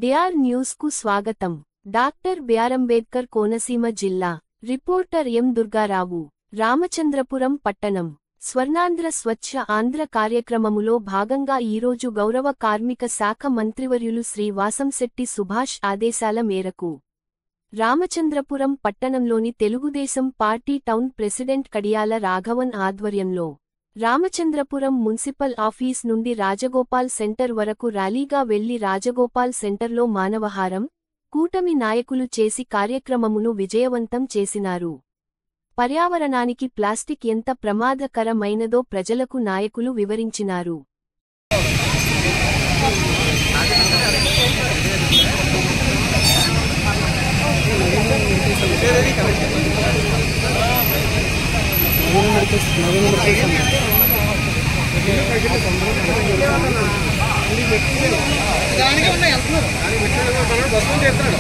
DR news కు స్వాగతం. Doctor BR Ambedkar Konaseema జిల్లా. రిపోర్టర్ ఎం దుర్గారావు. రామచంద్రపురం పట్టణం. స్వర్ణాంధ్ర స్వచ్ఛ ఆంధ్ర కార్యక్రమములో భాగంగా ఈరోజు గౌరవ కార్మిక శాఖ మంత్రివర్యులు శ్రీ వాసంశెట్టి సుభాష్ ఆదేశాల మేరకు రామచంద్రపురం పట్టణంలోని తెలుగుదేశం పార్టీ టౌన్ ప్రెసిడెంట్ కడియాల రాఘవన్ ఆధ్వర్యంలో రామచంద్రపురం మున్సిపల్ ఆఫీస్ నుండి రాజగోపాల్ సెంటర్ వరకు ర్యాలీగా వెళ్లి రాజగోపాల్ సెంటర్లో మానవహారం, కూటమి నాయకులు చేసి కార్యక్రమమును విజయవంతం చేసినారు. పర్యావరణానికి ప్లాస్టిక్ ఎంత ప్రమాదకరమైనదో ప్రజలకు నాయకులు వివరించినారు. దానికి ఉన్నాయి బస్సు చేస్తున్నాడు